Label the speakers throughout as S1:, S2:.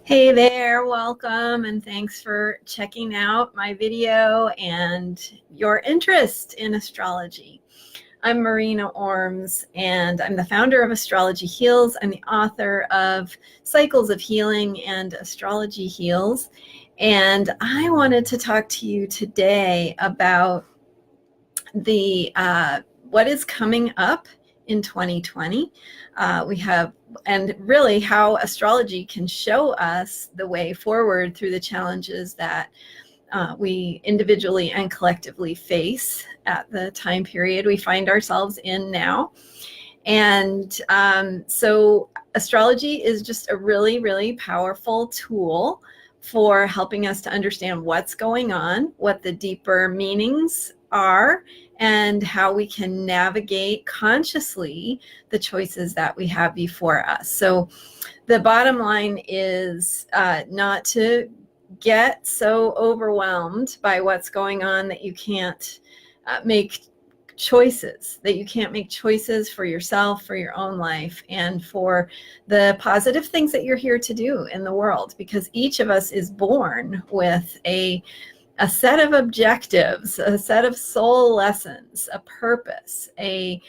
S1: Hey there, welcome, and thanks for checking out my video and your interest in astrology. I'm Marina Orms, and I'm the founder of Astrology Heals. I'm the author of Cycles of Healing and Astrology Heals. And I wanted to talk to you today about what is coming up in 2020. And really how astrology can show us the way forward through the challenges that we individually and collectively face at the time period we find ourselves in now. And so astrology is just a really, really powerful tool for helping us to understand what's going on, what the deeper meanings are, and how we can navigate consciously the choices that we have before us. So the bottom line is not to get so overwhelmed by what's going on that you can't make choices, for yourself, for your own life, and for the positive things that you're here to do in the world, because each of us is born with a set of objectives, a set of soul lessons, a purpose, a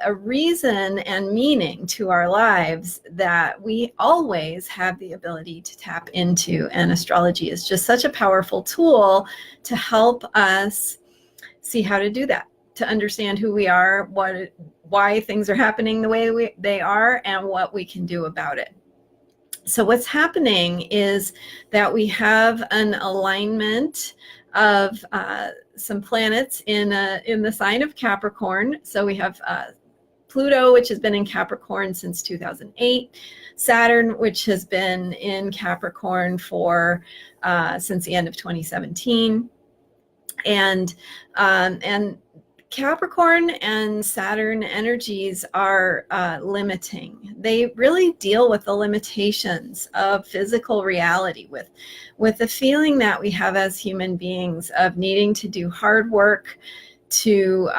S1: reason and meaning to our lives that we always have the ability to tap into. And astrology is just such a powerful tool to help us see how to do that, to understand who we are, why things are happening the way they are, and what we can do about it. So what's happening is that we have an alignment of some planets in the sign of Capricorn. So we have Pluto, which has been in Capricorn since 2008, Saturn, which has been in Capricorn since the end of 2017, and Capricorn and Saturn energies are limiting. They really deal with the limitations of physical reality, with the feeling that we have as human beings of needing to do hard work, to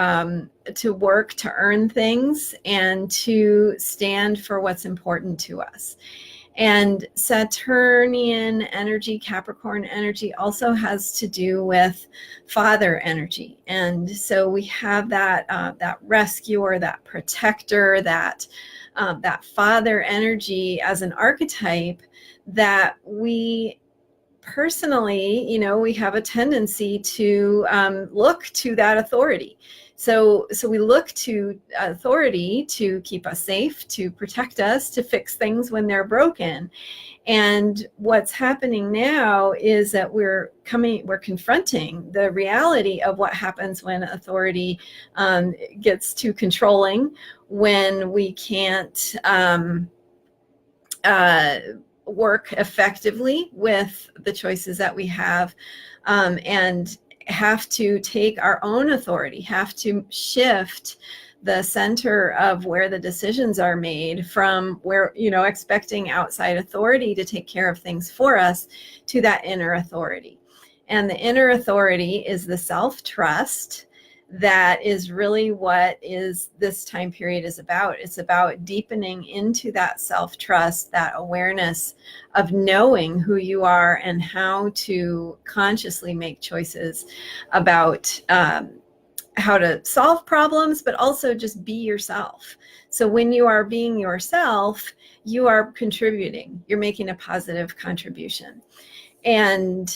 S1: work to earn things, and to stand for what's important to us. And Saturnian energy, Capricorn energy, also has to do with father energy. And so we have that rescuer, that protector, that father energy as an archetype that we personally, we have a tendency to look to that authority. So we look to authority to keep us safe, to protect us, to fix things when they're broken. And what's happening now is that we're confronting the reality of what happens when authority gets too controlling, when we can't work effectively with the choices that we have, and have to take our own authority, have to shift the center of where the decisions are made from where, expecting outside authority to take care of things for us, to that inner authority. And the inner authority is the self-trust that is really what this time period is about. It's about deepening into that self-trust, that awareness of knowing who you are and how to consciously make choices about how to solve problems, but also just be yourself. So when you are being yourself, you are contributing, you're making a positive contribution. And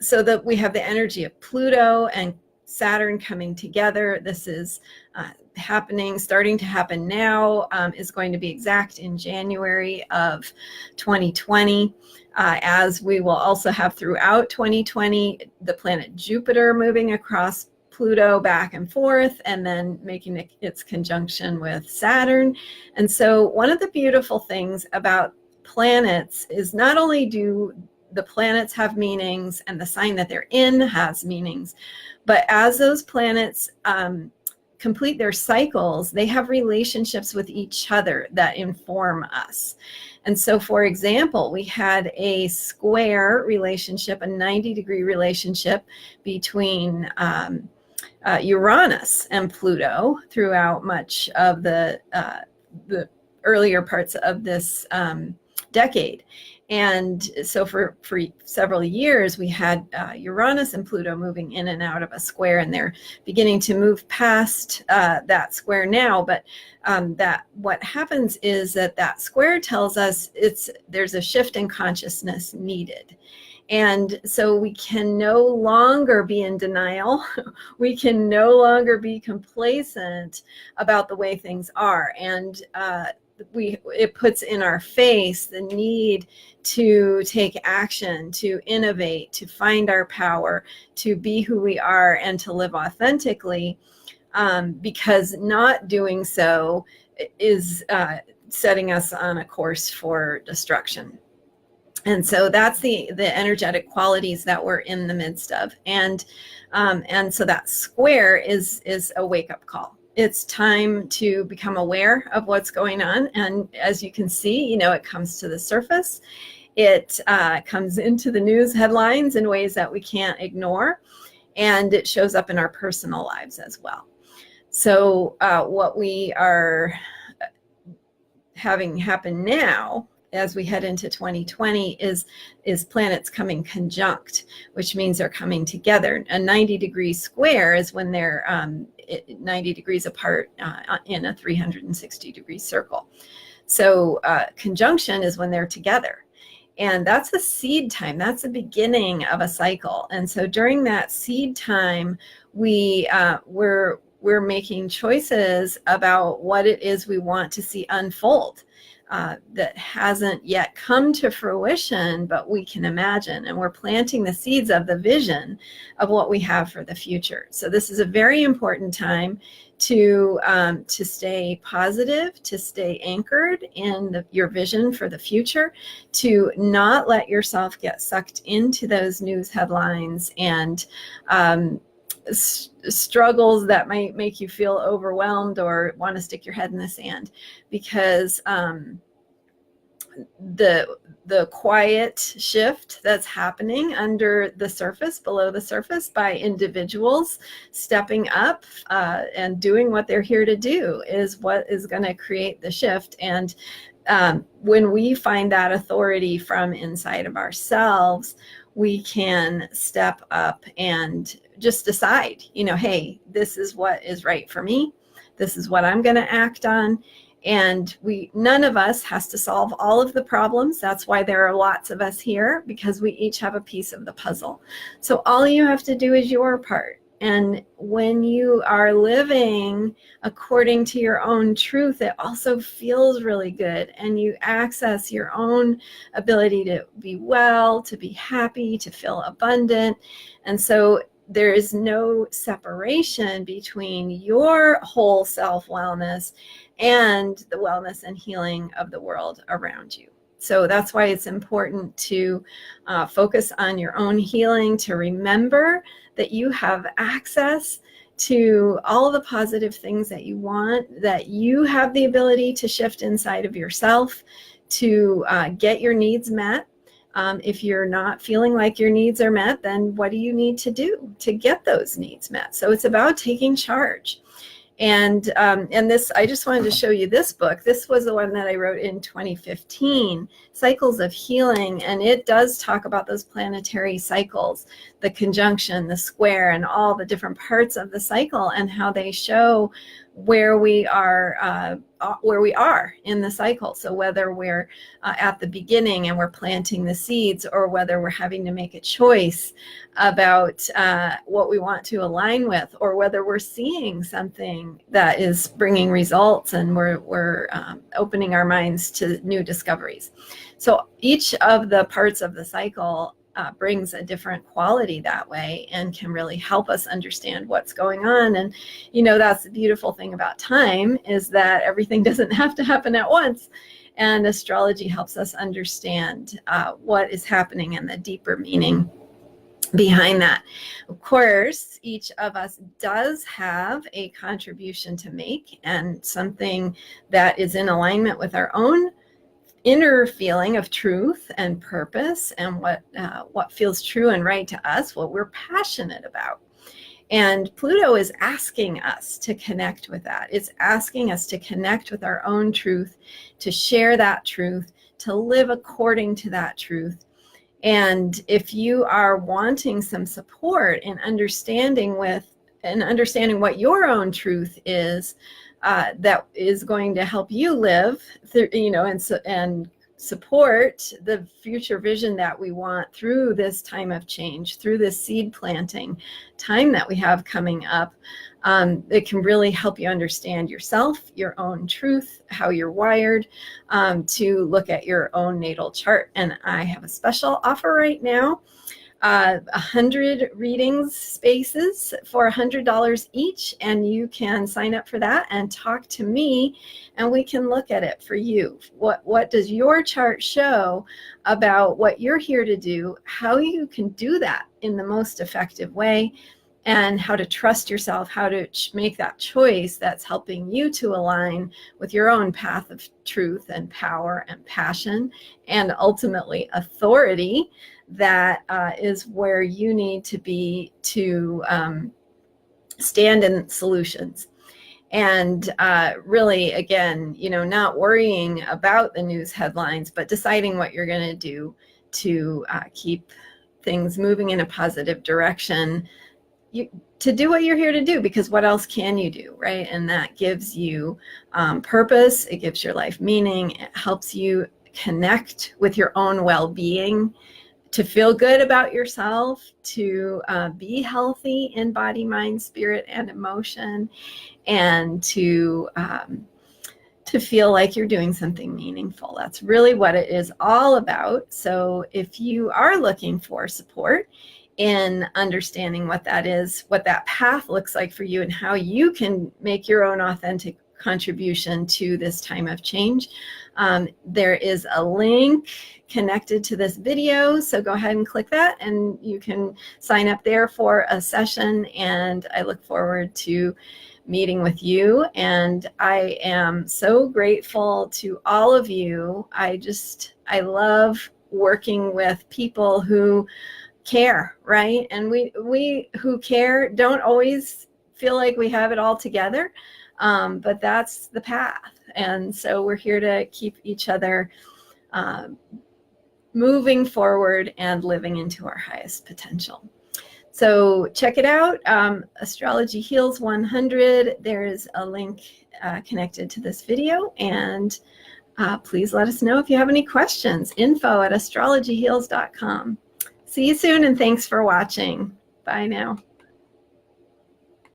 S1: so that we have the energy of Pluto and Saturn coming together. This is starting to happen now, is going to be exact in January of 2020, as we will also have throughout 2020 the planet Jupiter moving across Pluto back and forth, and then making its conjunction with Saturn. And so one of the beautiful things about planets is not only do the planets have meanings and the sign that they're in has meanings, but as those planets complete their cycles, they have relationships with each other that inform us. And so, for example, we had a square relationship, a 90-degree relationship between Uranus and Pluto throughout much of the earlier parts of this decade. And so for several years, we had Uranus and Pluto moving in and out of a square, and they're beginning to move past that square now. But that what happens is that square tells us there's a shift in consciousness needed. And so we can no longer be in denial. We can no longer be complacent about the way things are. And it puts in our face the need to take action, to innovate, to find our power, to be who we are, and to live authentically, because not doing so is setting us on a course for destruction. And so that's the energetic qualities that we're in the midst of. And so that square is a wake-up call. It's time to become aware of what's going on. And as you can see, it comes to the surface. It comes into the news headlines in ways that we can't ignore. And it shows up in our personal lives as well. So what we are having happen now as we head into 2020 is planets coming conjunct, which means they're coming together. A 90-degree square is when they're 90 degrees apart in a 360-degree circle. So conjunction is when they're together. And that's a seed time. That's the beginning of a cycle. And so during that seed time, we're making choices about what it is we want to see unfold. That hasn't yet come to fruition, but we can imagine, and we're planting the seeds of the vision of what we have for the future. So this is a very important time to stay positive, to stay anchored in your vision for the future, to not let yourself get sucked into those news headlines and struggles that might make you feel overwhelmed or want to stick your head in the sand, because the quiet shift that's happening under the surface, below the surface, by individuals stepping up and doing what they're here to do is what is going to create the shift. And when we find that authority from inside of ourselves, we can step up and just decide, hey, this is what is right for me. This is what I'm going to act on. And none of us has to solve all of the problems. That's why there are lots of us here, because we each have a piece of the puzzle. So all you have to do is your part. And when you are living according to your own truth, it also feels really good. And you access your own ability to be well, to be happy, to feel abundant. And so there is no separation between your whole self-wellness and the wellness and healing of the world around you. So that's why it's important to focus on your own healing, to remember that you have access to all the positive things that you want, that you have the ability to shift inside of yourself to get your needs met. If you're not feeling like your needs are met, then what do you need to do to get those needs met? So it's about taking charge. And this, I just wanted to show you this book. This was the one that I wrote in 2015, Cycles of Healing. And it does talk about those planetary cycles, the conjunction, the square, and all the different parts of the cycle, and how they show where we are in the cycle. So whether we're at the beginning and we're planting the seeds, or whether we're having to make a choice about what we want to align with, or whether we're seeing something that is bringing results and we're opening our minds to new discoveries. So each of the parts of the cycle brings a different quality that way, and can really help us understand what's going on. And that's the beautiful thing about time, is that everything doesn't have to happen at once, and astrology helps us understand what is happening and the deeper meaning behind that. Of course, each of us does have a contribution to make, and something that is in alignment with our own inner feeling of truth and purpose, and what feels true and right to us, what we're passionate about. And Pluto is asking us to connect with that. It's asking us to connect with our own truth, to share that truth, to live according to that truth. And if you are wanting some support in understanding what your own truth is, that is going to help you live through, and support the future vision that we want through this time of change, through this seed planting time that we have coming up. It can really help you understand yourself, your own truth, how you're wired, to look at your own natal chart. And I have a special offer right now. 100 readings spaces for $100 each, and you can sign up for that and talk to me, and we can look at it for you. What does your chart show about what you're here to do, how you can do that in the most effective way, and how to trust yourself, how to make that choice that's helping you to align with your own path of truth and power and passion and ultimately authority. That is where you need to be to stand in solutions. And really, again, not worrying about the news headlines, but deciding what you're going to do to keep things moving in a positive direction, to do what you're here to do, because what else can you do, right? And that gives you purpose. It gives your life meaning. It helps you connect with your own well-being, to feel good about yourself, to be healthy in body, mind, spirit, and emotion, and to feel like you're doing something meaningful. That's really what it is all about. So if you are looking for support in understanding what that is, what that path looks like for you, and how you can make your own authentic contribution to this time of change, there is a link connected to this video, so go ahead and click that and you can sign up there for a session, and I look forward to meeting with you. And I am so grateful to all of you. I love working with people who care, right? And we who care don't always feel like we have it all together, but that's the path. And so we're here to keep each other moving forward and living into our highest potential. So check it out, Astrology Heals 100. There's a link connected to this video, and please let us know if you have any questions. info@astrologyheals.com. See you soon, and thanks for watching. Bye now.